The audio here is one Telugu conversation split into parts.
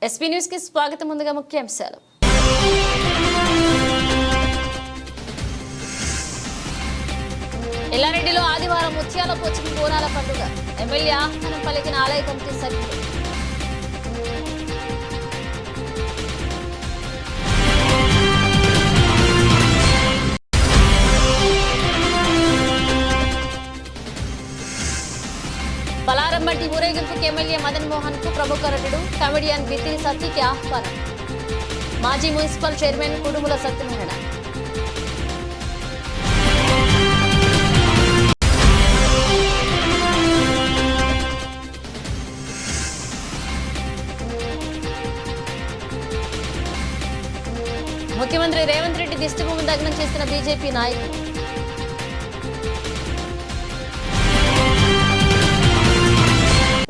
ఎస్పీ న్యూస్ కి స్వాగతం. ముందుగా ముఖ్యాంశాలు. ఎల్లారెడ్డిలో ఆదివారం ముత్యాల పోచమ్మ బోనాల పండుగ. ఎమ్మెల్యే ఆహ్వానం పలికిన ఆలయ కమిటీ సభ్యులు. పలారం బట్టి ఊరేగింపుకి ఎమ్మెల్యే మదన్ మోహన్ కు ప్రముఖ నటుడు కమెడియన్ బిత్తిరి సత్యకి ఆహ్వానం. మాజీ మున్సిపల్ చైర్మన్ కుడుముల సత్యనారాయణ. ముఖ్యమంత్రి రేవంత్ రెడ్డి దిష్టిబొమ్మ దగ్నం చేసిన బీజేపీ నాయకులు.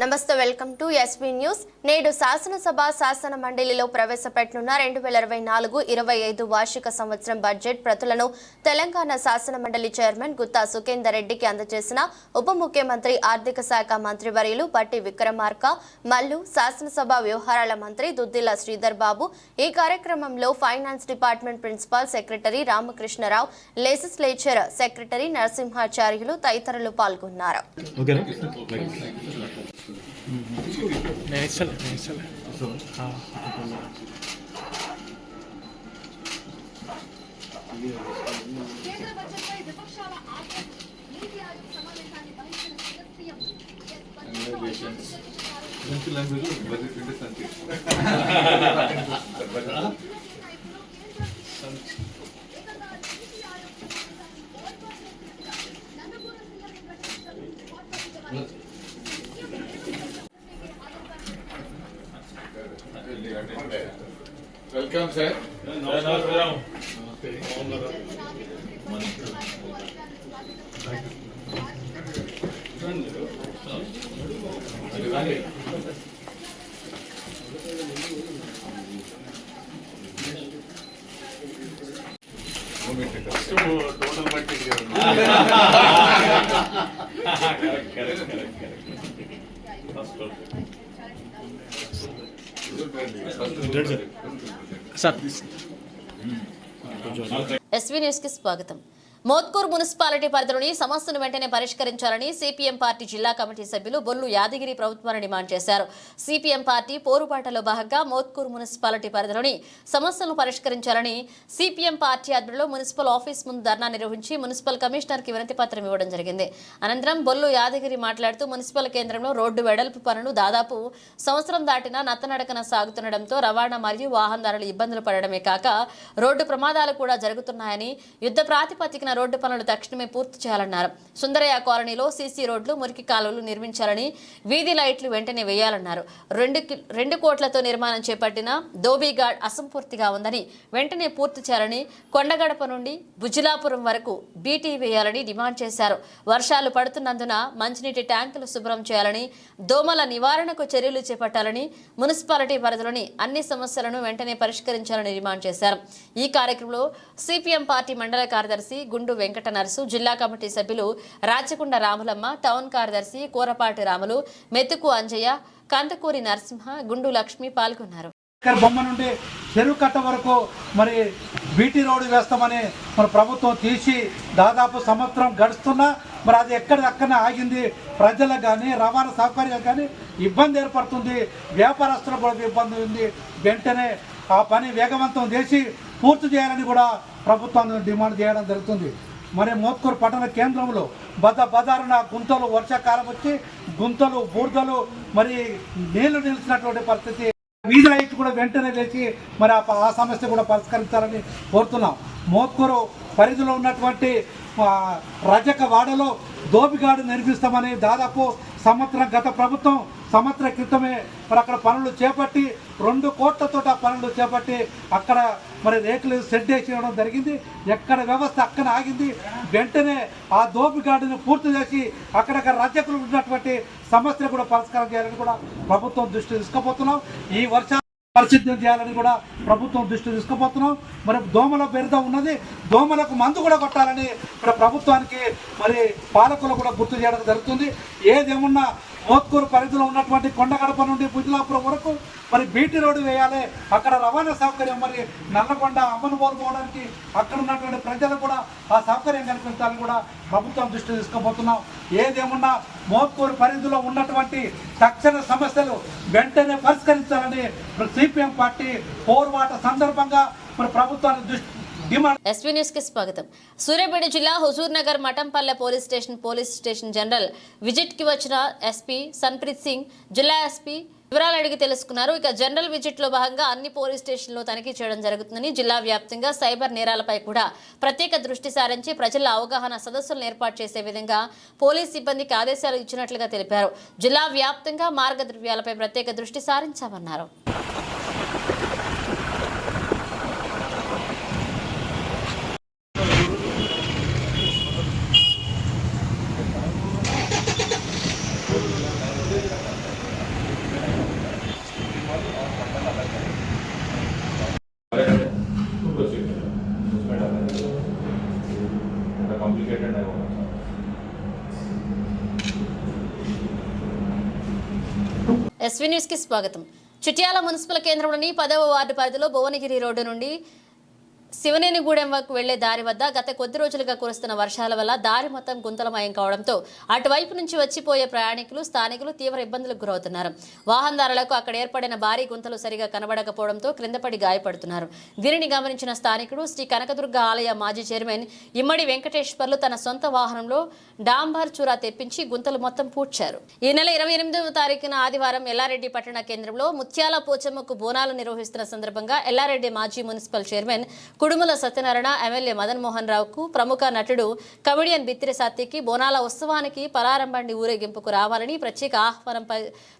నమస్తే, వెల్కమ్ టు ఎస్బీ న్యూస్. నేడు శాసనసభ శాసన మండలిలో ప్రవేశపెట్టనున్న 2024-25 వార్షిక సంవత్సరం బడ్జెట్ ప్రతులను తెలంగాణ శాసన మండలి చైర్మన్ గుత్తా సుఖేందర్ రెడ్డికి అందజేసిన ఉప ముఖ్యమంత్రి ఆర్థిక శాఖ మంత్రివర్యులు బట్టి విక్రమార్క మల్లు, శాసనసభ వ్యవహారాల మంత్రి దుద్దిల్ల శ్రీధర్ బాబు. ఈ కార్యక్రమంలో finance department principal secretary Ramakrishna Rao, legislature secretary Narasimhacharyulu తదితరులు పాల్గొన్నారు. Welcome sir. టోటల్ బట్టి ఎస్వీ న్యూస్ కి స్వాగతం. మోత్కూర్ మున్సిపాలిటీ పరిధిలోని సమస్యను వెంటనే పరిష్కరించాలని సిపిఎం పార్టీ జిల్లా కమిటీ సభ్యులు బొల్లు యాదగిరి ప్రభుత్వాన్ని డిమాండ్ చేశారు. సిపిఎం పార్టీ పోరుబాటలో భాగంగా మోత్కూర్ మున్సిపాలిటీ పరిధిలోని సమస్యలను పరిష్కరించాలని సిపిఎం పార్టీ ఆధ్వర్యంలో మున్సిపల్ ఆఫీస్ ముందు ధర్నా నిర్వహించి మున్సిపల్ కమిషనర్ కి వినతి పత్రం ఇవ్వడం జరిగింది. అనంతరం బొల్లు యాదగిరి మాట్లాడుతూ మున్సిపల్ కేంద్రంలో రోడ్డు వెడల్పు పనులు దాదాపు సంవత్సరం దాటినా నత్తనడకన సాగుతుండటంతో రవాణా మరియు వాహనదారులు ఇబ్బందులు పడడమే కాక రోడ్డు ప్రమాదాలు కూడా జరుగుతున్నాయని, యుద్ధ ప్రాతిపదికన రోడ్డు పనులు తక్షణమే పూర్తి చేయాలన్నారు. సుందరయ్య కాలనీలో సీసీ రోడ్లు, మురికి కాలువలు నిర్మించాలని, వీధి లైట్లు వెంటనే వేయాలన్నారు. 2 కోట్లతో నిర్మాణం చేపట్టిన దోబీఘాట్ అసంపూర్తిగా ఉందని వెంటనే పూర్తి చేయాలని, కొండగడప నుండి బుజిలాపురం వరకు బీటీ వేయాలని డిమాండ్ చేశారు. వర్షాలు పడుతున్నందున మంచినీటి ట్యాంకులు శుభ్రం చేయాలని, దోమల నివారణకు చర్యలు చేపట్టాలని, మున్సిపాలిటీ పరిధిలోని అన్ని సమస్యలను వెంటనే పరిష్కరించాలని డిమాండ్ చేశారు. ఈ కార్యక్రమంలో సిపిఎం పార్టీ మండల కార్యదర్శి గుండు వెంకట నరసు, జిల్లా కమిటీ సభ్యులు రాచకొండ రాములమ్మ, టౌన్ కార్యదర్శి కోరపాటి రాములు, మెతుకు అంజయ్య, కందకూరి నరసింహ, గుండు లక్ష్మి పాల్గొన్నారు. బొమ్మ నుండి చెరువు కట్ట వరకు మరి బీటీ రోడ్డు వేస్తామని మన ప్రభుత్వం తీసి దాదాపు సంవత్సరం గడుస్తున్నా మరి అది ఎక్కడిదక్కడనే ఆగింది. ప్రజలకు కానీ రవాణా సౌకర్యాలకు కానీ ఇబ్బంది ఏర్పడుతుంది, వ్యాపారస్తులకు కూడా ఇబ్బంది ఉంది. వెంటనే ఆ పని వేగవంతం చేసి పూర్తి చేయాలని కూడా ప్రభుత్వాన్ని డిమాండ్ చేయడం జరుగుతుంది. మరి మోత్కూరు పట్టణ కేంద్రంలో బదారున గుంతలు, వర్షాకాలం వచ్చి గుంతలు, బూర్దలు, మరి నీళ్లు నిలిచినటువంటి పరిస్థితి. వీధి లైట్ కూడా వెంటనే వేసి మరి ఆ సమస్య కూడా పరిష్కరించాలని కోరుతున్నాం. మోత్కూరు పరిధిలో ఉన్నటువంటి రజక వాడలో దోబిఘాట్ నిర్మిస్తామని దాదాపు గత ప్రభుత్వం సంవత్సరం క్రితమే మరి అక్కడ పనులు చేపట్టి 2 కోట్లతో ఆ పనులు చేపట్టి అక్కడ మరి రేకులు సెట్ వేసేయడం జరిగింది. ఎక్కడ వ్యవస్థ అక్కడ ఆగింది. వెంటనే ఆ దోబిఘాట్ని పూర్తి చేసి అక్కడక్కడ రజకులు ఉన్నటువంటి సమస్యలు కూడా పరిష్కారం చేయాలని కూడా ప్రభుత్వం దృష్టి తీసుకుపోతున్నాం. ఈ వర్షాలు పరిశుద్ధం చేయాలని కూడా ప్రభుత్వం దృష్టి తీసుకుపోతున్నాం. మరి దోమల బెరద ఉన్నది, దోమలకు మందు కూడా కొట్టాలని ప్రభుత్వానికి మరి పాలకులు కూడా గుర్తు చేయడం జరుగుతుంది. ఏదేమన్నా మోత్కూరు పరిధిలో ఉన్నటువంటి కొండగడప నుండి బుజ్లాపురం వరకు మరి బీటీ రోడ్డు వేయాలి. అక్కడ రవాణా సౌకర్యం మరి నల్లగొండ అమ్మనుబోలు పోవడానికి అక్కడ ఉన్నటువంటి ప్రజలకు కూడా ఆ సౌకర్యం కల్పించాలని కూడా ప్రభుత్వం దృష్టి తీసుకోబోతున్నాం. ఏదేమన్నా మోత్కూరు పరిధిలో ఉన్నటువంటి తక్షణ సమస్యలు వెంటనే పరిష్కరించాలని సిపిఎం పార్టీ పోరుబాట సందర్భంగా మరి ప్రభుత్వాన్ని దృష్టి ఎస్వీ న్యూస్ కి స్వాగతం. సూర్యాపేట జిల్లా Huzurnagar Mathampalle police station general visit కి వచ్చిన ఎస్పీ సన్ప్రీత్ సింగ్ జిల్లా ఎస్పీ వివరాలు అడిగి తెలుసుకున్నారు. ఇక జనరల్ విజిట్ లో భాగంగా అన్ని పోలీస్ స్టేషన్లో తనిఖీ చేయడం జరుగుతుందని, జిల్లా వ్యాప్తంగా సైబర్ నేరాలపై కూడా ప్రత్యేక దృష్టి సారించి ప్రజల అవగాహన సదస్సులను ఏర్పాటు చేసే విధంగా పోలీస్ సిబ్బందికి ఆదేశాలు ఇచ్చినట్లుగా తెలిపారు. జిల్లా వ్యాప్తంగా మార్గద్రవ్యాలపై ప్రత్యేక దృష్టి సారించామన్నారు. कॉम्प्लिकेटेड है वो. ఎస్వీ న్యూస్ కి స్వాగతం. చిట్యాల మున్సిపల్ కేంద్రంలోని 10వ వార్డు పరిధిలో భువనగిరి రోడ్డు నుండి శివనేనిగూడెం వరకు వెళ్లే దారి వద్ద గత కొద్ది రోజులుగా కురుస్తున్న వర్షాల వల్ల దారి మొత్తం గుంతలమయం కావడంతో అటువైపు నుంచి వచ్చిపోయే ప్రయాణికులు స్థానికులు తీవ్ర ఇబ్బందులకు గురవుతున్నారు. వాహనదారులకు అక్కడ ఏర్పడిన భారీ గుంతలు సరిగా కనబడకపోవడంతో క్రిందపడి గాయపడుతున్నారు. దీనిని గమనించిన స్థానికుడు శ్రీ కనకదుర్గ ఆలయ మాజీ చైర్మన్ ఇమ్మడి వెంకటేశ్వర్లు తన సొంత వాహనంలో డాంబర్ చూరా తెప్పించి గుంతలు మొత్తం పూడ్చారు. ఈ నెల 28వ తారీఖున ఆదివారం ఎల్లారెడ్డి పట్టణ కేంద్రంలో ముత్యాల పోచమ్మకు బోనాలు నిర్వహిస్తున్న సందర్భంగా ఎల్లారెడ్డి మాజీ municipal chairman Kudumula Satyanarayana, MLA Madan Mohan రావుకు, ప్రముఖ నటుడు కమెడియన్ బిత్తిరి సత్తికి బోనాల ఉత్సవానికి పలారంబండి ఊరేగింపుకు రావాలని ప్రత్యేక ఆహ్వానం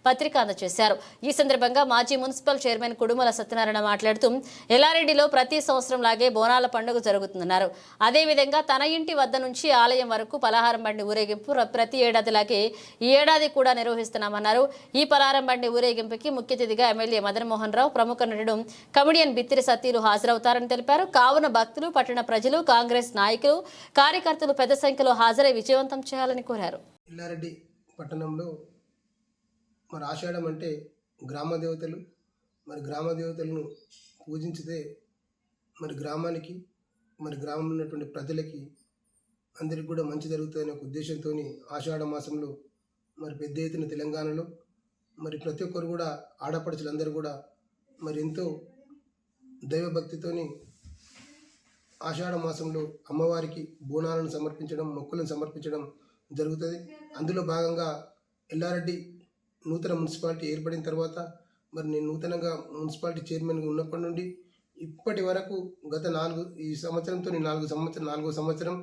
పత్రిక అందజేశారు. ఈ సందర్భంగా మాజీ మున్సిపల్ చైర్మన్ కుడుముల సత్యనారాయణ మాట్లాడుతూ ఎల్లారెడ్డిలో ప్రతి సంవత్సరం లాగే బోనాల పండుగ జరుగుతుందన్నారు. అదేవిధంగా తన ఇంటి వద్ద నుంచి ఆలయం వరకు పలహారం బండి ఊరేగింపు ప్రతి ఏడాదిలాగే ఈ ఏడాది కూడా నిర్వహిస్తున్నామన్నారు. ఈ పలహారం బండి ఊరేగింపుకి ముఖ్య అతిథిగా ఎమ్మెల్యే మదన్ మోహన్ రావు, ప్రముఖ నటుడు కమెడియన్ బిత్తిరి సత్తీలు హాజరవుతారని తెలిపారు. కావున భక్తులు, పట్టణ ప్రజలు, కాంగ్రెస్ నాయకులు, కార్యకర్తలు పెద్ద సంఖ్యలో హాజరై విజయవంతం చేయాలని కోరారు. ఎల్లారెడ్డి పట్టణంలో మరి ఆషాఢం అంటే గ్రామ దేవతలు, మరి గ్రామ దేవతలను పూజించితే మరి గ్రామానికి, మరి గ్రామంలో ఉన్నటువంటి ప్రజలకి అందరికి కూడా మంచి జరుగుతుందనే ఒక ఉద్దేశంతో ఆషాఢ మాసంలో మరి పెద్ద ఎత్తున తెలంగాణలో మరి ప్రతి ఒక్కరు కూడా ఆడపడుచులందరూ కూడా మరి ఎంతో దైవభక్తితోని ఆషాఢ మాసంలో అమ్మవారికి బోనాలను సమర్పించడం, మొక్కులను సమర్పించడం జరుగుతుంది. అందులో భాగంగా ఎల్లారెడ్డి నూతన మున్సిపాలిటీ ఏర్పడిన తర్వాత మరి నేను నూతనంగా మున్సిపాలిటీ చైర్మన్గా ఉన్నప్పటి నుండి ఇప్పటి వరకు గత ఈ సంవత్సరంతో నాలుగో సంవత్సరం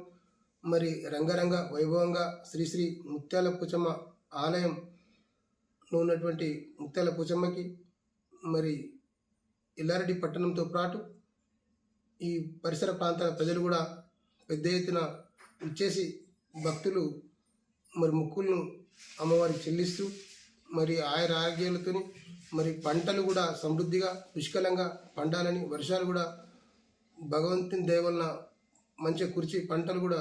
మరి రంగరంగ వైభవంగా శ్రీ ముత్యాల పోచమ్మ ఆలయంలో ఉన్నటువంటి ముత్యాల పోచమ్మకి మరి ఎల్లారెడ్డి పట్టణంతో పాటు ఈ పరిసర ప్రాంతాల ప్రజలు కూడా పెద్ద ఎత్తున ఇచ్చేసి భక్తులు మరి మొక్కులను అమ్మవారికి చెల్లిస్తూ మరి ఆరోగ్యాలతో మరి పంటలు కూడా సమృద్ధిగా పుష్కలంగా పండాలని, వర్షాలు కూడా భగవంతుని దయ వలన మంచిగా కురిచి పంటలు కూడా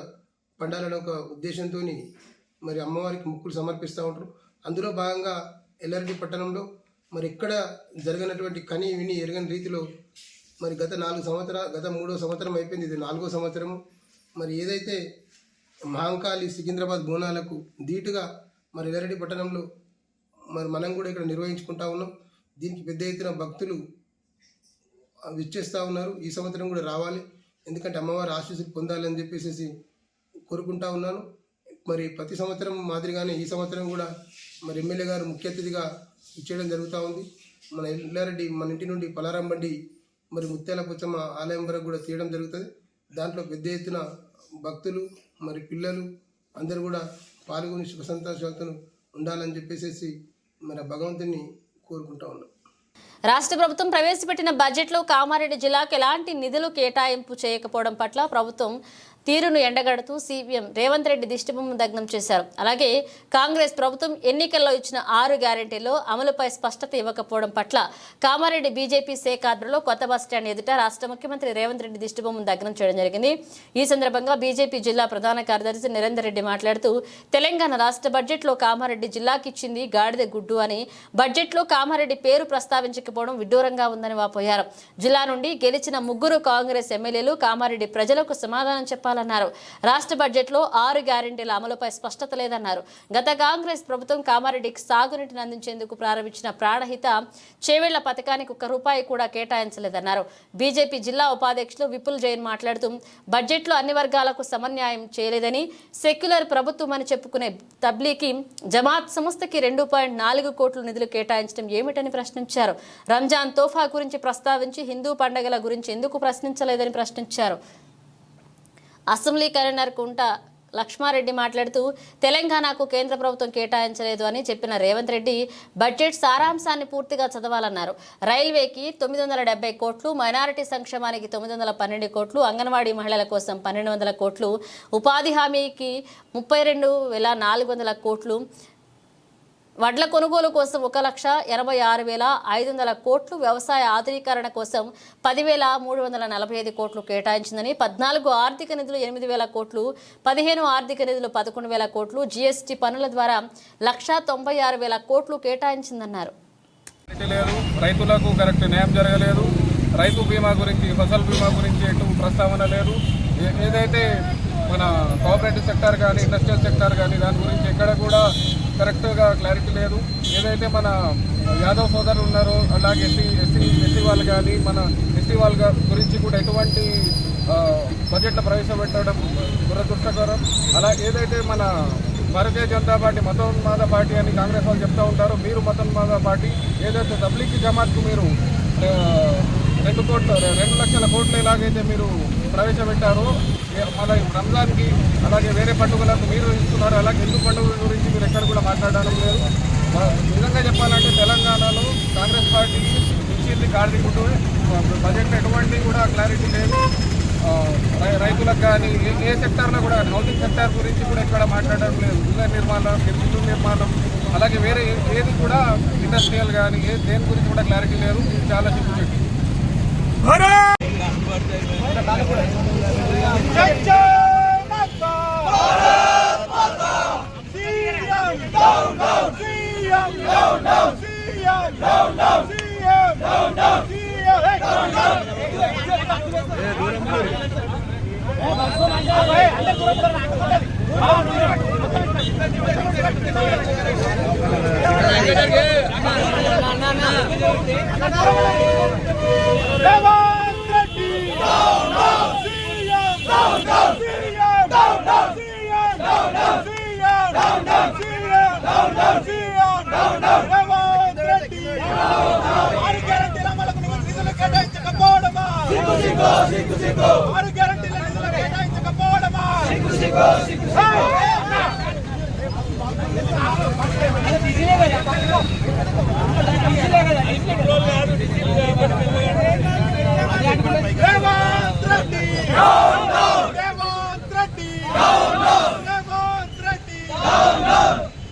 పండాలని ఒక ఉద్దేశంతో మరి అమ్మవారికి మొక్కులు సమర్పిస్తూ ఉంటారు. అందులో భాగంగా ఎల్లారెడ్డి పట్టణంలో మరి ఇక్కడ జరిగినటువంటి కని విని ఎరగని రీతిలో మరి గత 3వ సంవత్సరం అయిపోయింది, ఇది 4వ సంవత్సరము. మరి ఏదైతే మహంకాళి సికింద్రాబాద్ బోనాలకు ధీటుగా మరి ఎల్లారెడ్డి పట్టణంలో మరి మనం కూడా ఇక్కడ నిర్వహించుకుంటా ఉన్నాం. దీనికి పెద్ద ఎత్తున భక్తులు విచ్చేస్తూ ఉన్నారు. ఈ సంవత్సరం కూడా రావాలి, ఎందుకంటే అమ్మవారి ఆశీస్సులు పొందాలని చెప్పేసి కోరుకుంటా ఉన్నాను. మరి ప్రతి సంవత్సరం మాదిరిగానే ఈ సంవత్సరం కూడా మరి ఎమ్మెల్యే గారు ముఖ్య అతిథిగా ఇచ్చేయడం జరుగుతూ ఉంది. మన ఎల్లారెడ్డి మన ఇంటి నుండి పలారం బండి మరి ముత్యాల పోచమ్మ ఆలయం వరకు కూడా తీయడం జరుగుతుంది. దాంట్లో పెద్ద ఎత్తున భక్తులు మరి పిల్లలు అందరూ కూడా పాల్గొని సుఖ సంతోషాలతో ఉండాలని చెప్పేసి మన భగవంతుని కోరుకుంటా ఉన్నాం. రాష్ట్ర ప్రభుత్వం ప్రవేశపెట్టిన బడ్జెట్లో కామారెడ్డి జిల్లాకు ఎలాంటి నిధులు కేటాయింపు చేయకపోవడం పట్ల ప్రభుత్వం తీరును ఎండగడుతూ సీఎం రేవంత్ రెడ్డి దిష్టిబొమ్మ దగ్నం చేశారు. అలాగే కాంగ్రెస్ ప్రభుత్వం ఎన్నికల్లో ఇచ్చిన 6 గ్యారెంటీల్లో అమలుపై స్పష్టత ఇవ్వకపోవడం పట్ల కామారెడ్డి బీజేపీ శాఖ ఆధ్వర్యంలో కొత్త బస్టాండ్ ఎదుట రాష్ట్ర ముఖ్యమంత్రి రేవంత్ రెడ్డి దిష్టిబొమ్మను దగ్నం చేయడం జరిగింది. ఈ సందర్భంగా బీజేపీ జిల్లా ప్రధాన కార్యదర్శి నిరంజన్ రెడ్డి మాట్లాడుతూ తెలంగాణ రాష్ట్ర బడ్జెట్లో కామారెడ్డి జిల్లాకి ఇచ్చింది గాడిద గుడ్డు అని, బడ్జెట్లో కామారెడ్డి పేరు ప్రస్తావించకపోవడం విడ్డూరంగా ఉందని వాపోయారు. జిల్లా నుండి గెలిచిన 3 కాంగ్రెస్ ఎమ్మెల్యేలు కామారెడ్డి ప్రజలకు సమాధానం చెప్పాలన్నారు. రాష్ట్ర బడ్జెట్లో 6 గ్యారెంటీల అమలుపై స్పష్టత లేదన్నారు. గత కాంగ్రెస్ ప్రభుత్వం కామారెడ్డికి సాగునీటిని అందించేందుకు ప్రారంభించిన ప్రాణహిత చేవేళ్ల పథకానికి ₹1 కూడా కేటాయించలేదన్నారు. బీజేపీ జిల్లా ఉపాధ్యక్షులు విపుల్ జైన్ మాట్లాడుతూ బడ్జెట్లో అన్ని వర్గాలకు సమన్యాయం చేయలేదని, సెక్యులర్ ప్రభుత్వం అని చెప్పుకునే తబ్లీకి జమాత్ సంస్థకి 2.4 కోట్ల నిధులు కేటాయించడం ఏమిటని ప్రశ్నించారు. రంజాన్ తోఫా గురించి ప్రస్తావించి హిందూ పండుగల గురించి ఎందుకు ప్రశ్నించలేదని ప్రశ్నించారు. అసెంబ్లీ కన్వీనర్ కుంట లక్ష్మారెడ్డి మాట్లాడుతూ తెలంగాణకు కేంద్ర ప్రభుత్వం కేటాయించలేదు అని చెప్పిన రేవంత్ రెడ్డి బడ్జెట్ సారాంశాన్ని పూర్తిగా చదవాలన్నారు. రైల్వేకి 970 కోట్లు, మైనారిటీ సంక్షేమానికి 912 కోట్లు, అంగన్వాడీ మహిళల కోసం 1200 కోట్లు, ఉపాధి హామీకి 32,400 కోట్లు, వడ్ల కొనుగోలు కోసం 1,86,500 కోట్లు, వ్యవసాయ ఆధునీకరణ కోసం 10,345 కోట్లు కేటాయించిందని, 14 ఆర్థిక నిధులు 8,000 కోట్లు, 15 ఆర్థిక నిధులు 11,000 కోట్లు, జీఎస్టీ పన్నుల ద్వారా 1,96,000 కోట్లు కేటాయించిందన్నారు. రైతులకు కరెక్ట్ న్యాయం జరగలేదు. రైతు బీమా గురించి, ఫసల్ బీమా గురించి ఎటు ప్రస్తావన లేదు. ఏదైతే మన కోఆపరేటివ్ సెక్టార్ కానీ, ఇండస్ట్రియల్ సెక్టార్ కానీ దాని గురించి ఎక్కడ కూడా కరెక్ట్గా క్లారిటీ లేదు. ఏదైతే మన యాదవ్ సోదరులు ఉన్నారో అలాగే ఎస్సీ వాళ్ళు కానీ, మన ఎస్టీ వాళ్ళ గురించి కూడా ఎటువంటి బడ్జెట్లో ప్రవేశపెట్టడం దురదృష్టకరం. అలా ఏదైతే మన భారతీయ జనతా పార్టీ మతోన్మాద పార్టీ అని కాంగ్రెస్ వాళ్ళు చెప్తూ ఉంటారు, మీరు మతోన్మాద పార్టీ. ఏదైతే తబ్లీగీ జమాత్కు మీరు 2 లక్షల కోట్లు ఎలాగైతే మీరు ప్రవేశపెట్టారో, మన రంజాన్కి అలాగే వేరే పండుగలకు మీరు ఇస్తున్నారు. అలాగే హిందూ పండుగల గురించి మీరు ఎక్కడ కూడా మాట్లాడడం లేదు. నిజంగా చెప్పాలంటే తెలంగాణలో కాంగ్రెస్ పార్టీ ఇచ్చింది గాడిద గుడ్డు. బడ్జెట్లో ఎటువంటి కూడా క్లారిటీ లేదు. రైతులకు కానీ ఏ సెక్టార్లో కూడా, హౌసింగ్ సెక్టార్ గురించి కూడా ఎక్కడ మాట్లాడడం లేదు. ఇళ్ళ నిర్మాణం, ఇల్లు నిర్మాణం, అలాగే వేరే ఏది కూడా ఇండస్ట్రియల్ కానీ దేని గురించి కూడా క్లారిటీ లేదు. ఇది చాలా సిగ్గుచేటు.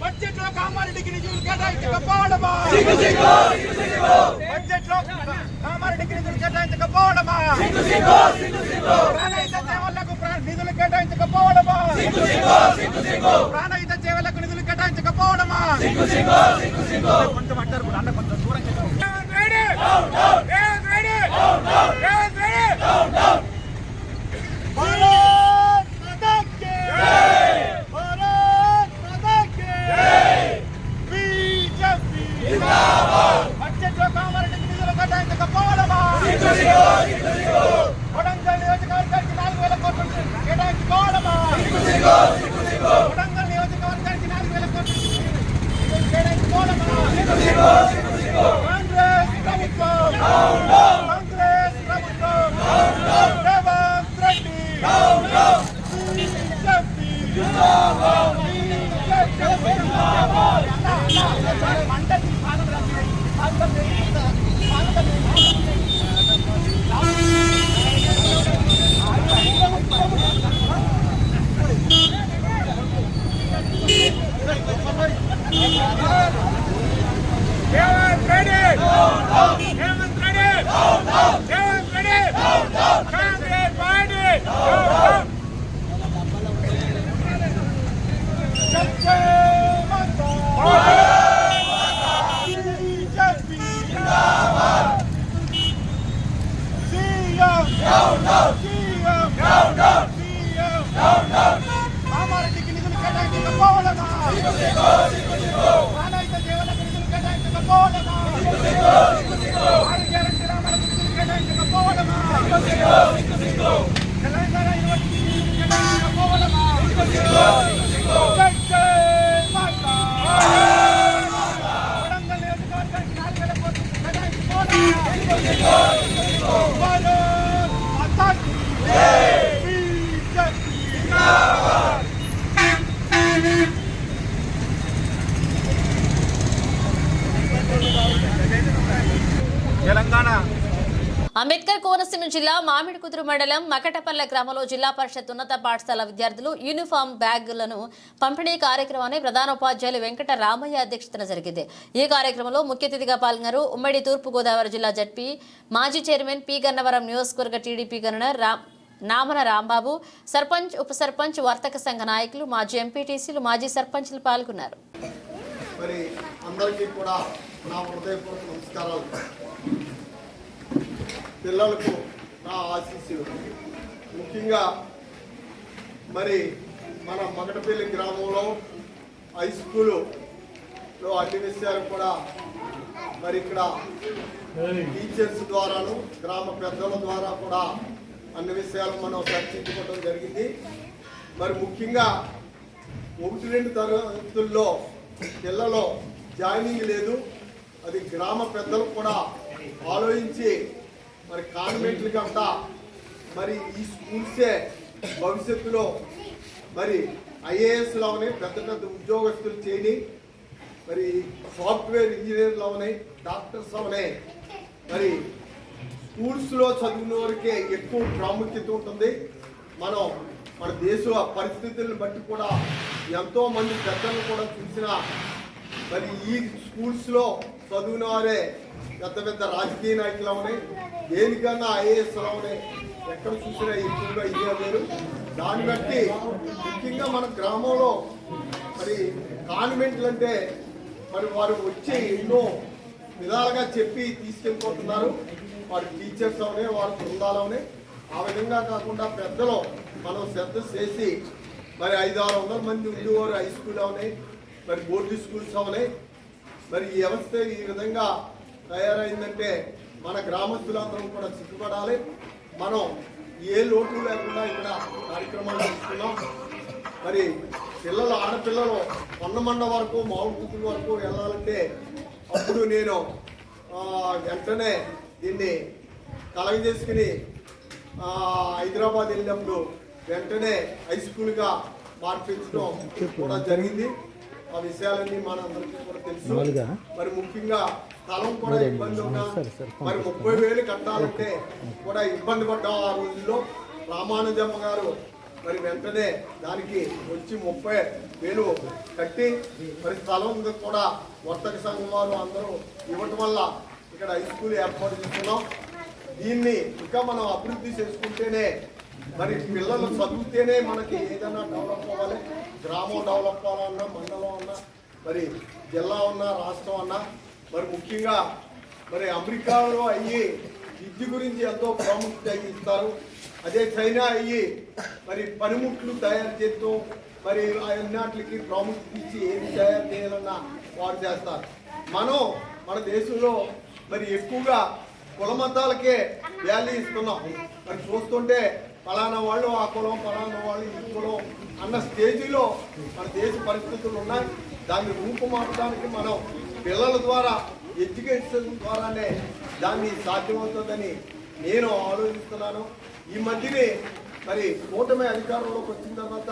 బడ్జెట్లో కామారెడ్డికి నిధులు కేటాయించకపోవడమా? బడ్జెట్లో కామారెడ్డికి నిధులు కేటాయించకపోవడమా? ప్రాణహిత సేవలకు నిధులు కేటాయించకపోవడమా? ప్రాణహిత సేవలకు నిధులు కేటాయించకపోవడమా? కొంచెం అంటారు కూడా, అన్న కొంచెం దూరం బడ్జెట్లో కామారెడ్డికి నిధులు కేటాయించకపోవడమా? కొడంగల్ నియోజకవర్గానికి 4,000 కోట్లు కేటాయించుకోవడమా? కొడంగల్ నియోజకవర్గానికి 4,000 కోట్లు కేటాయించుకోవడమా? కాంగ్రెస్ ప్రభుత్వం, కాంగ్రెస్ ప్రభుత్వం, రేవంత్ రెడ్డి, బీజేపీ రామారెడ్డికి నిధులు కేటాయించకపోవడమా, ప్రాణాయిత జీవనకు నిధులు కేటాయించకపోవడమా, ఆరు గ్యారెంటీ రామారెడ్డికి నిధులు కేటాయించకపోవడమా, తెలంగాణ యూనివర్సిటీ నిధులు కేటాయించకపోవడమా, జై జై మాతా. వరంగల్ నియోజకవర్గానికి 4,000 కోట్లు కేటాయించకపోవడమా, భారత్ మాతాకి తెలంగాణ. అంబేద్కర్ కోనసీమ జిల్లా మామిడికుదురు మండలం మకటపల్లె గ్రామంలో జిల్లా పరిషత్ ఉన్నత పాఠశాల విద్యార్థులు యూనిఫామ్ బ్యాగులను పంపిణీ కార్యక్రమాన్ని ప్రధానోపాధ్యాయులు వెంకట రామయ్య అధ్యక్షతన జరిగింది. ఈ కార్యక్రమంలో ముఖ్య అతిథిగా పాల్గొన్నారు ఉమ్మడి తూర్పుగోదావరి జిల్లా జడ్పీ మాజీ చైర్మన్ పి గన్నవరం నియోజకవర్గ టీడీపీ గవర్నర్ నామన రాంబాబు, సర్పంచ్, ఉప సర్పంచ్, వర్తక సంఘ నాయకులు, మాజీ ఎంపీటీసీలు, మాజీ సర్పంచ్లు పాల్గొన్నారు. మరి అందరికీ కూడా నా హృదయపూర్వక నమస్కారాలు. పిల్లలకు నా ఆశీస్సులు. ముఖ్యంగా మరి మన మగటపల్లి గ్రామంలో హై స్కూల్లో అన్ని విషయాలు కూడా మరి ఇక్కడ టీచర్స్ ద్వారాను గ్రామ పెద్దల ద్వారా కూడా అన్ని విషయాలు మనం చర్చించుకోవడం జరిగింది. మరి ముఖ్యంగా 1-2 తరగతుల్లో పిల్లలు జాయినింగ్ లేదు. అది గ్రామ పెద్దలు కూడా ఆలోచించి మరి కాన్వెంట్లు కంటా మరి ఈ స్కూల్సే భవిష్యత్తులో మరి ఐఏఎస్లో ఉన్నాయి, పెద్ద పెద్ద ఉద్యోగస్తులు చేయని, మరి సాఫ్ట్వేర్ ఇంజనీర్లు ఉన్నాయి, డాక్టర్స్ ఉన్నాయి. మరి స్కూల్స్లో చదివిన వరకే ఎక్కువ ప్రాముఖ్యత ఉంటుంది. మన దేశ పరిస్థితులను బట్టి కూడా ఎంతో మంది పెద్దలను కూడా చూసిన మరి ఈ స్కూల్స్లో చదివిన వారే పెద్ద పెద్ద రాజకీయ నాయకులు ఉన్నాయి, దేనికన్నా ఐఏఎస్లు ఉన్నాయి. ఎక్కడ చూసినా ఎక్కువగా ఇదే లేరు. దాన్ని బట్టి ముఖ్యంగా మన గ్రామంలో మరి కాన్వెంట్లు అంటే మరి వారు వచ్చి ఎన్నో విధాలుగా చెప్పి తీసుకెళ్ళిపోతున్నారు. వారి టీచర్స్ అవునే, వారి బృందాలనే. ఆ విధంగా కాకుండా పెద్దలు మనం శ్రద్ధ చేసి మరి 500-600 మంది ఉండేవారు హై స్కూల్ అవునాయి, మరి బోర్డు స్కూల్స్ అవునాయి. మరి ఈ వ్యవస్థ ఈ విధంగా తయారైందంటే మన గ్రామస్తులందరం కూడా సిగ్గుపడాలి. మనం ఏ లోటు లేకుండా ఇక్కడ కార్యక్రమాలు తీసుకున్నాం. మరి పిల్లలు, ఆడపిల్లలు కొండమండ వరకు, మామిడికుదురు వరకు వెళ్ళాలంటే అప్పుడు నేను వెంటనే దీన్ని కలగజేసుకుని హైదరాబాద్ వెళ్ళినప్పుడు వెంటనే హై స్కూల్గా మార్పించడం కూడా జరిగింది. ఆ విషయాలన్నీ మనందరికీ కూడా తెలుసు. మరి ముఖ్యంగా స్థలం కూడా ఇబ్బంది ఉన్నా మరి 30,000 కట్టాలంటే కూడా ఇబ్బంది పడ్డాం. ఆ రోజుల్లో రామానుజమ్మ గారు మరి వెంటనే దానికి వచ్చి 30,000 కట్టి మరి స్థలం కూడా వర్తక సంఘం వారు అందరూ ఇవ్వటం వల్ల ఇక్కడ హై స్కూల్ ఏర్పాటు చేస్తున్నాం. దీన్ని ఇంకా మనం అభివృద్ధి చేసుకుంటేనే మరి పిల్లలు చదివితేనే మనకి ఏదైనా డెవలప్ అవ్వాలి. గ్రామం డెవలప్ అవ్వాలన్నా, మండలం అన్నా, మరి జిల్లా ఉన్నా, రాష్ట్రం అన్నా. మరి ముఖ్యంగా మరి అమెరికాలో అయ్యి విద్య గురించి ఎంతో ప్రాముఖ్యత ఇస్తారు. అదే చైనా అయ్యి మరి పనిముట్లు తయారు చేస్తూ మరి అన్నిటికి ప్రాముఖ్యత ఇచ్చి ఏది తయారు చేయాలన్నా వారు చేస్తారు. మన దేశంలో మరి ఎక్కువగా కుల మతాలకే వాల్యూ ఇస్తున్నాం. మరి చూస్తుంటే ఫలానా వాళ్ళు ఆ కులం, ఫలానా వాళ్ళు ఈ కులం అన్న స్టేజీలో మన దేశ పరిస్థితులు ఉన్నాయి. దాన్ని రూపుమాపడానికి మనం పిల్లల ద్వారా, ఎడ్యుకేషన్ ద్వారానే దాన్ని సాధ్యమవుతుందని నేను ఆలోచిస్తున్నాను. ఈ మధ్యనే మరి కూటమి అధికారంలోకి వచ్చిన తర్వాత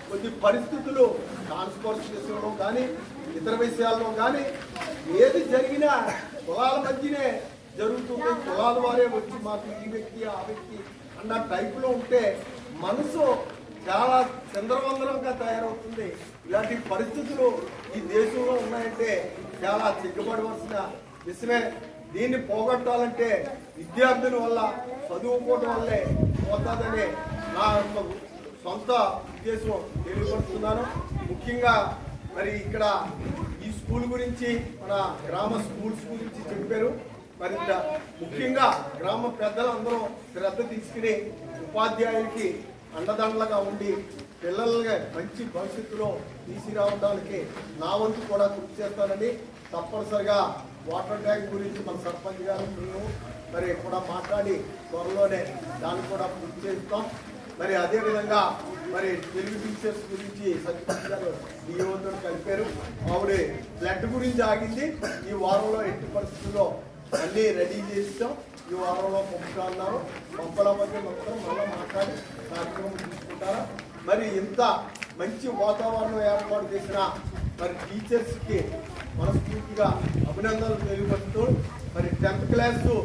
కొద్ది పరిస్థితులు ట్రాన్స్పోర్ట్ విషయంలో కానీ ఇతర విషయాల్లో కానీ ఏది జరిగినా కులాల మధ్యనే జరుగుతుంది. కులాల వారే వచ్చి మాకు ఈ వ్యక్తి, ఆ వ్యక్తి అన్న టైపులో ఉంటే మనసు చాలా చంద్రవందరంగా తయారవుతుంది. ఇలాంటి పరిస్థితులు ఈ దేశంలో ఉన్నాయంటే చాలా సిగ్గుపడవలసిన విషయమే. దీన్ని పోగొట్టాలంటే విద్యార్థుల వల్ల, చదువుకోవడం వల్లే పోతుందని నా యొక్క సొంత ఉద్దేశం తెలియపరుస్తున్నాను. ముఖ్యంగా మరి ఇక్కడ ఈ స్కూల్ గురించి, మన గ్రామ స్కూల్స్ గురించి చెప్పారు. మరి ముఖ్యంగా గ్రామ పెద్దలందరూ శ్రద్ధ తీసుకుని ఉపాధ్యాయులకి అండదండలుగా ఉండి పిల్లల్ని మంచి భవిష్యత్తులో తీసుకురావడానికి నా వంతు కూడా కృషి చేస్తానని, తప్పనిసరిగా వాటర్ ట్యాంక్ గురించి మన సర్పంచ్ గారు మేము మరి కూడా మాట్లాడి త్వరలోనే దాన్ని కూడా పూర్తి చేస్తాం. మరి అదేవిధంగా మరి తెలుగు టీచర్స్ గురించి సత్యపతి గారు డిఓతో కలిపారు. ఆవిడ బ్లడ్ గురించి ఆగింది. ఈ వారంలో ఎట్టి పరిస్థితుల్లో అన్నీ రెడీ చేస్తాం. ఈ వారంలో పంపుతా ఉన్నారు. పంపల మధ్య మొత్తం మళ్ళీ మాట్లాడి కార్యక్రమం తీసుకుంటారా. మరి ఇంత మంచి వాతావరణం ఏర్పాటు చేసిన మరి టీచర్స్కి మనస్ఫూర్తిగా అభినందనలు తెలియపరుస్తూ, మరి 10th క్లాసు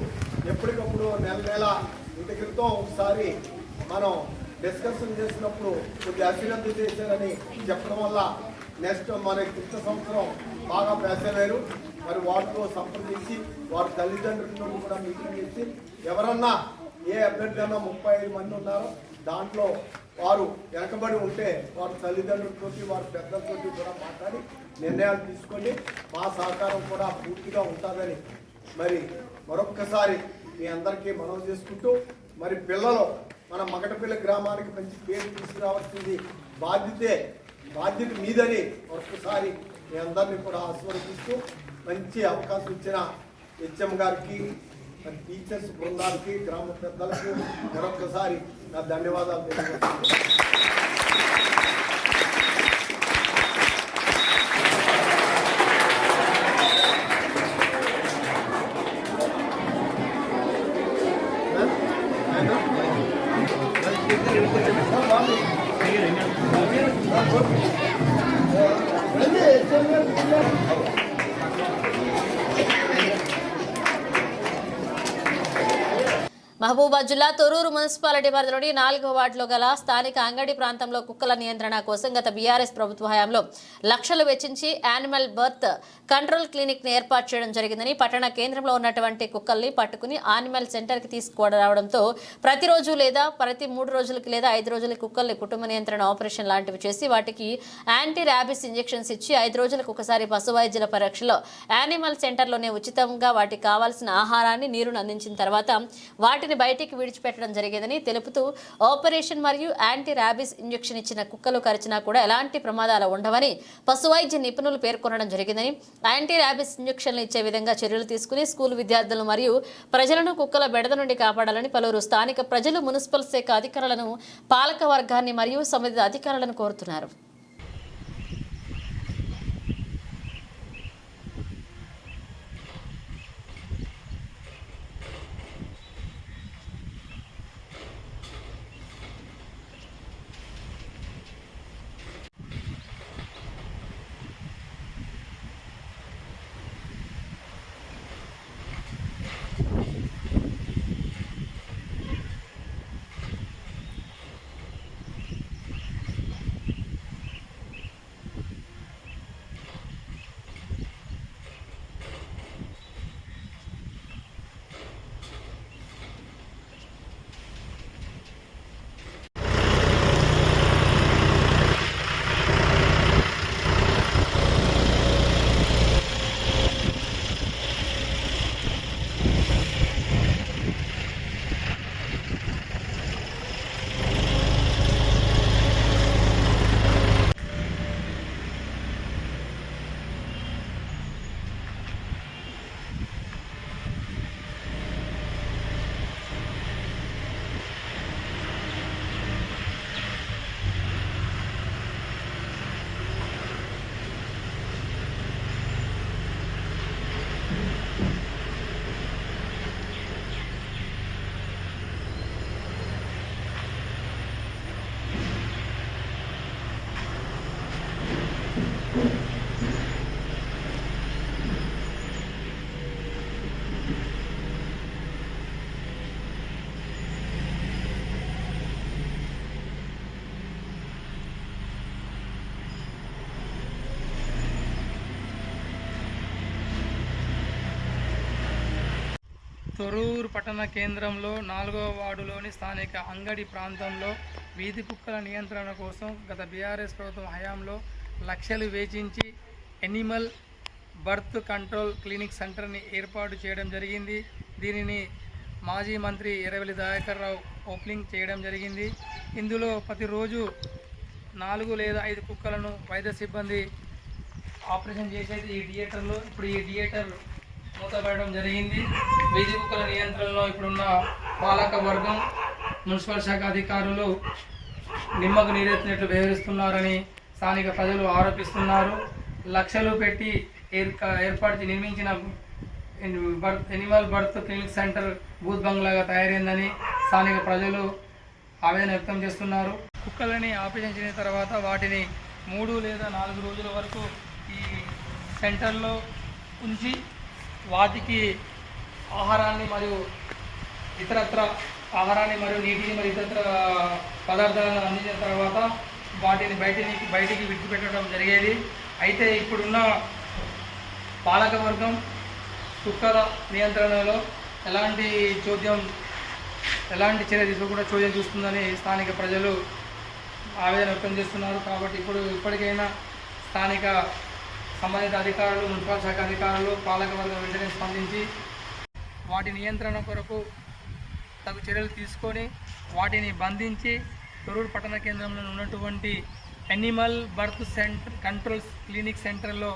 ఎప్పటికప్పుడు నెల ఇంటి క్రితం ఒకసారి మనం డిస్కషన్ చేసినప్పుడు కొద్దిగా అశ్రద్ధ చేశారని చెప్పడం వల్ల నెక్స్ట్ మన క్రిత సంవత్సరం బాగా పేసలేరు. మరి వారితో సంప్రదించి వారి తల్లిదండ్రులతో కూడా మీటింగ్ చేసి ఎవరన్నా ఏ అభ్యర్థి అన్నా 35 మంది ఉన్నారో దాంట్లో వారు వెనకబడి ఉంటే వారి తల్లిదండ్రులతో వారి పెద్దలతో కూడా మాట్లాడి నిర్ణయాలు తీసుకొని మా సహకారం కూడా పూర్తిగా ఉంటుందని మరి మరొక్కసారి మీ అందరికీ మనవి చేసుకుంటూ, మరి పిల్లలు మన మగటపల్లి గ్రామానికి మంచి పేరు తీసుకురావాల్సింది బాధ్యత మీదని మరొకసారి మీ అందరినీ కూడా ఆశీర్వదిస్తూ, మంచి అవకాశం ఇచ్చిన హెచ్ఎం గారికి, మరి టీచర్స్ బృందానికి, గ్రామ పెద్దలకు మరొకసారి నా ధన్యవాదాలు తెలియజేస్తున్నాను. మహబూబాబాద్ జిల్లా తొర్రూరు మున్సిపాలిటీ పరిధిలోని 4వ వార్డులో గల స్థానిక అంగడి ప్రాంతంలో కుక్కల నియంత్రణ కోసం గత బీఆర్ఎస్ ప్రభుత్వ హయాంలో లక్షలు వెచ్చించి యానిమల్ బర్త్ కంట్రోల్ క్లినిక్ ని ఏర్పాటు చేయడం జరిగిందని, పట్టణ కేంద్రంలో ఉన్నటువంటి కుక్కల్ని పట్టుకుని యానిమల్ సెంటర్ కి తీసుకురావడంతో ప్రతిరోజు లేదా ప్రతి 3 రోజులకి లేదా 5 రోజులకి కుక్కల్ని కుటుంబ నియంత్రణ ఆపరేషన్ లాంటివి చేసి వాటికి యాంటీ ర్యాబిస్ ఇంజెక్షన్స్ ఇచ్చి 5 రోజులకు ఒకసారి పశు వైద్యుల పరీక్షలో యానిమల్ సెంటర్లోనే ఉచితంగా వాటికి కావాల్సిన ఆహారాన్ని నీరును అందించిన తర్వాత వాటిని బయటికి విడిచిపెట్టడం జరిగేదని తెలుపుతూ, ఆపరేషన్ మరియు యాంటీ ర్యాబిస్ ఇంజెక్షన్ ఇచ్చిన కుక్కలు కరిచినా కూడా ఎలాంటి ప్రమాదాలు ఉండవని పశువైద్య నిపుణులు పేర్కొనడం జరిగిందని, యాంటీ ర్యాబిస్ ఇంజెక్షన్లు ఇచ్చే విధంగా చర్యలు తీసుకుని స్కూల్ విద్యార్థులు మరియు ప్రజలను కుక్కల బెడద నుండి కాపాడాలని పలువురు స్థానిక ప్రజలు మున్సిపల్ శాఖ అధికారులను, పాలక వర్గాన్ని మరియు సంబంధిత అధికారులను కోరుతున్నారు. తొర్రూరు పట్టణ కేంద్రంలో 4వ వార్డులోని స్థానిక అంగడి ప్రాంతంలో వీధి కుక్కల నియంత్రణ కోసం గత బీఆర్ఎస్ ప్రభుత్వం హయాంలో లక్షలు వెచ్చించి ఎనిమల్ బర్త్ కంట్రోల్ క్లినిక్ సెంటర్ని ఏర్పాటు చేయడం జరిగింది. దీనిని మాజీ మంత్రి ఎర్రవెల్లి దయాకర్ రావు ఓపెనింగ్ చేయడం జరిగింది. ఇందులో ప్రతిరోజు 4 లేదా 5 కుక్కలను వైద్య సిబ్బంది ఆపరేషన్ చేసేది ఈ థియేటర్లో. ఇప్పుడు ఈ థియేటర్ మూతపడడం జరిగింది. వీధి కుక్కల నియంత్రణలో ఇప్పుడున్న పాలక వర్గం, మున్సిపల్ శాఖ అధికారులు నిమ్మకు నీరెత్తినట్లు వ్యవహరిస్తున్నారని స్థానిక ప్రజలు ఆరోపిస్తున్నారు. లక్షలు పెట్టి ఏర్పాటు నిర్మించిన ఎనిమల్ బర్త్ క్లినిక్ సెంటర్ బూత్ బంగ్లాగా తయారైందని స్థానిక ప్రజలు ఆవేదన వ్యక్తం చేస్తున్నారు. కుక్కలని ఆపరేషన్ చేసిన తర్వాత వాటిని 3 లేదా 4 రోజుల వరకు ఈ సెంటర్లో ఉంచి వాటికి ఆహారాన్ని మరియు నీటిని మరియు ఇతరత్ర పదార్థాలను అందించిన తర్వాత వాటిని బయటికి విడిచిపెట్టడం జరిగేది. అయితే ఇప్పుడున్న పాలకవర్గం కుక్కల నియంత్రణలో ఎలాంటి చర్య తీసుకోకుండా చోద్యం చూస్తుందని స్థానిక ప్రజలు ఆవేదన వ్యక్తం చేస్తున్నారు. కాబట్టి ఇప్పటికైనా స్థానిక సంబంధిత అధికారులు, మున్సిపల్ శాఖ అధికారులు, పాలకవర్గం వెంటనే స్పందించి వాటి నియంత్రణ కొరకు తగు చర్యలు తీసుకొని వాటిని బంధించి తొర్రూరు పట్టణ కేంద్రంలో ఉన్నటువంటి ఎనిమల్ బర్త్ కంట్రోల్ క్లినిక్ సెంటర్లో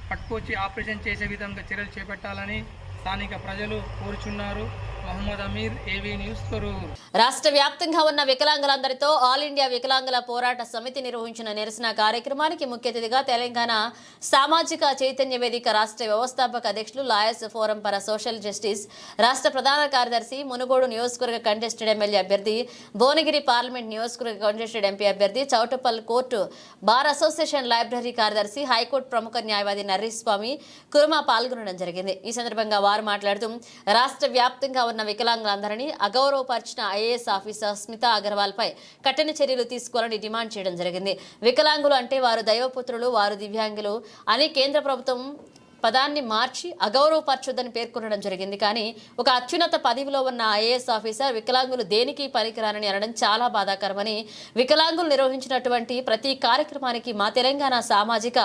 పట్టుకొచ్చి ఆపరేషన్ చేసే విధంగా చర్యలు చేపట్టాలని స్థానిక ప్రజలు కోరుచున్నారు. Mohammed Aamir, AV news, Thorrur. రాష్ట్ర వ్యాప్తంగా ఉన్న వికలాంగులందరితో ఆల్ ఇండియా వికలాంగుల పోరాట సమితి నిర్వహించిన నిరసన కార్యక్రమానికి ముఖ్య అతిథిగా తెలంగాణ సామాజిక చైతన్య వేదిక రాష్ట్ర వ్యవస్థాపక అధ్యక్షులు lawyers forum for social justice రాష్ట్ర ప్రధాన కార్యదర్శి, మునుగోడు నియోజకవర్గ కంటెస్టెడ్ ఎమ్మెల్యే అభ్యర్థి, భువనగిరి పార్లమెంట్ నియోజకవర్గ కంటెస్టెడ్ ఎంపీ అభ్యర్థి, Choutuppal court bar association library కార్యదర్శి, హైకోర్టు ప్రముఖ న్యాయవాది నర్రీస్వామి కుర్మా పాల్గొనడం జరిగింది. ఈ సందర్భంగా వారు మాట్లాడుతూ రాష్ట్ర వ్యాప్తంగా ఉన్న వికలాంగులందరినీ అగౌరవపరిచిన ఐఏఎస్ ఆఫీసర్ స్మితా అగర్వాల్ పై కఠిన చర్యలు తీసుకోవాలని డిమాండ్ చేయడం జరిగింది. వికలాంగులు అంటే వారు దైవపుత్రులు, వారు దివ్యాంగులు అని కేంద్ర ప్రభుత్వం పదాన్ని మార్చి అగౌరవపరచొద్దని పేర్కొనడం జరిగింది. కానీ ఒక అత్యున్నత పదవిలో ఉన్న ఐఏఎస్ ఆఫీసర్ వికలాంగులు దేనికి పనికిరానని అనడం చాలా బాధాకరమని, వికలాంగులు నిర్వహించినటువంటి ప్రతి కార్యక్రమానికి మా తెలంగాణ సామాజిక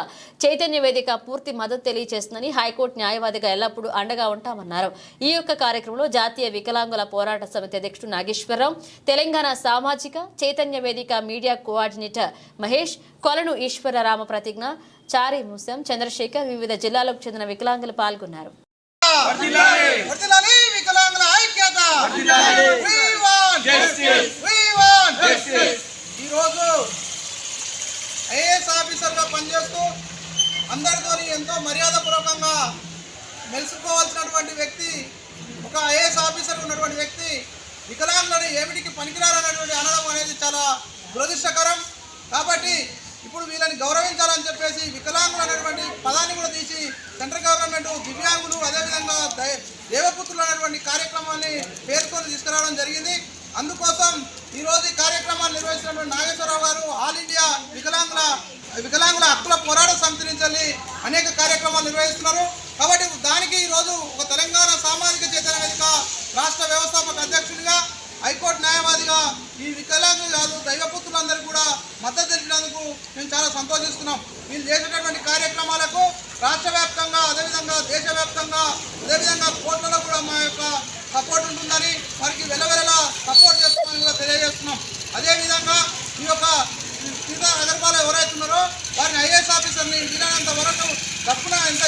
చైతన్య వేదిక పూర్తి మద్దతు తెలియజేస్తుందని, హైకోర్టు న్యాయవాదిగా ఎల్లప్పుడూ అండగా ఉంటామన్నారు. ఈ యొక్క కార్యక్రమంలో జాతీయ వికలాంగుల పోరాట సమితి అధ్యక్షుడు నాగేశ్వరరావు, తెలంగాణ సామాజిక చైతన్య వేదిక మీడియా కోఆర్డినేటర్ మహేష్, కొలను ఈశ్వర రామ ప్రతిజ్ఞ, చారి ముసం, చంద్రశేఖర్, వివిధ జిల్లాలకు చెందిన వికలాంగులు పాల్గొన్నారు. ఈరోజు ఐఏఎస్ ఆఫీసర్గా పనిచేస్తూ అందరితో ఎంతో మర్యాదపూర్వకంగా మెలుసుకోవాల్సినటువంటి వ్యక్తి, ఒక ఐఏఎస్ ఆఫీసర్ ఉన్నటువంటి వ్యక్తి వికలాంగులను ఏమిటికి పనికిరారనేటువంటి అనడం అనేది చాలా దురదృష్టకరం. కాబట్టి ఇప్పుడు వీళ్ళని గౌరవించాలని చెప్పేసి వికలాంగులు అనేటువంటి పదాన్ని కూడా తీసి సెంట్రల్ గవర్నమెంట్ దివ్యాంగులు, అదేవిధంగా దేవపుత్రులు అనేటువంటి కార్యక్రమాన్ని పేర్కొని తీసుకురావడం జరిగింది. అందుకోసం ఈరోజు ఈ కార్యక్రమాన్ని నిర్వహిస్తున్నటువంటి నాగేశ్వరరావు గారు ఆల్ ఇండియా వికలాంగుల హక్కుల పోరాట సమితి నుంచి అనేక కార్యక్రమాలు నిర్వహిస్తున్నారు. కాబట్టి దానికి ఈరోజు ఒక తెలంగాణ సామాజిక చైతన్య వేదిక రాష్ట్ర వ్యవస్థాపక అధ్యక్షుడిగా, హైకోర్టు న్యాయవాదిగా ఈ వికలాంగులు కాదు దైవపుత్రులందరూ కూడా మద్దతు తెలిపినందుకు మేము చాలా సంతోషిస్తున్నాం. వీళ్ళు చేసేటటువంటి కార్యక్రమాలకు రాష్ట్ర వ్యాప్తంగా, అదేవిధంగా దేశవ్యాప్తంగా, అదేవిధంగా కోర్టులలో కూడా మా యొక్క సపోర్ట్ ఉంటుందని వారికి వెలవెలలా సపోర్ట్ చేస్తామని కూడా తెలియజేస్తున్నాం. అదేవిధంగా ఈ యొక్క స్మితా అగర్వాల్ ఎవరైతే ఉన్నారో వారిని ఐఏఎస్ ఆఫీసర్ని వీలైనంత వరకు తప్పున ఎంత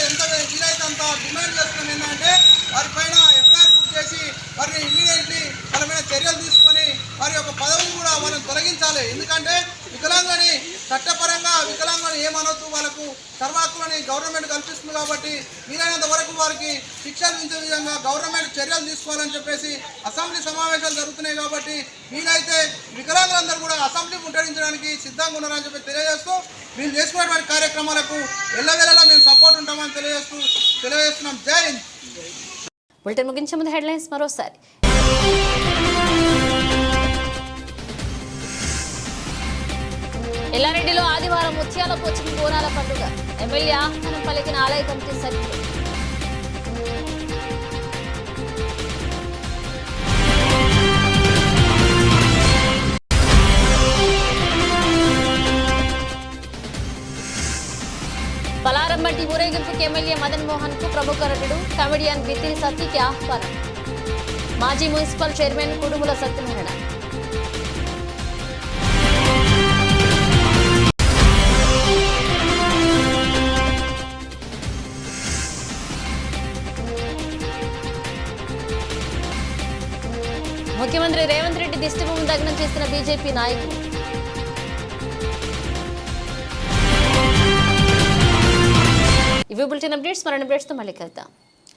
వీలైతే అంత డిమాండ్ చేస్తున్నాం. ఏంటంటే వారిపైన ఎఫ్ఐఆర్ బుక్ చేసి వారిని ఇమ్మీడియట్లీ వాళ్ళ మీద చర్యలు తీసుకొని వారి యొక్క పదవిని కూడా వాళ్ళని తొలగించాలి. ఎందుకంటే వికలాంగులని చట్టపరంగా వికలాంగులను ఏమనొద్దు, వాళ్ళకు సర్వహక్కులని గవర్నమెంట్ కల్పిస్తుంది. కాబట్టి వీలైనంత వరకు వారికి శిక్షలు విధించే విధంగా గవర్నమెంట్ చర్యలు తీసుకోవాలని చెప్పేసి అసెంబ్లీ సమావేశాలు జరుగుతున్నాయి. కాబట్టి వీలైతే వికలాంగులందరూ కూడా అసెంబ్లీ ముట్టడించడానికి సిద్ధంగా ఉన్నారని చెప్పి తెలియజేస్తూ వీళ్ళు చేసుకున్నటువంటి కార్యక్రమాలకు ఎల్లవేళలా మేము సపోర్ట్ ఉంటామని తెలియజేస్తున్నాం. జై హింద్. బులెటిన్ ముగించే ముందు హెడ్లైన్స్ మరోసారి. ఎల్లారెడ్డిలో ఆదివారం ముత్యాల పోచమ్మ బోనాల పండుగ, ఎమ్మెల్యే ఆహ్వానం పలికిన ఆలయ కమిటీ సభ్యులు. పలారం బట్టి ఊరేగింపుకి పార్క్ ఎమ్మెల్యే మదన్ మోహన్ కు ప్రముఖ నటుడు కమెడియన్ బిత్తిరి సత్తికి ఆహ్వానం. మాజీ మున్సిపల్ చైర్మన్ కుడుముల సత్యనారాయణ. ముఖ్యమంత్రి రేవంత్ రెడ్డి దిష్టిబొమ్మ దగ్నం చేసిన బీజేపీ నాయకులు. ఇవి బులెటిన్ అప్డేట్స్. మరిన్ని అప్డేట్స్తో మళ్ళీ కలుద్దాం.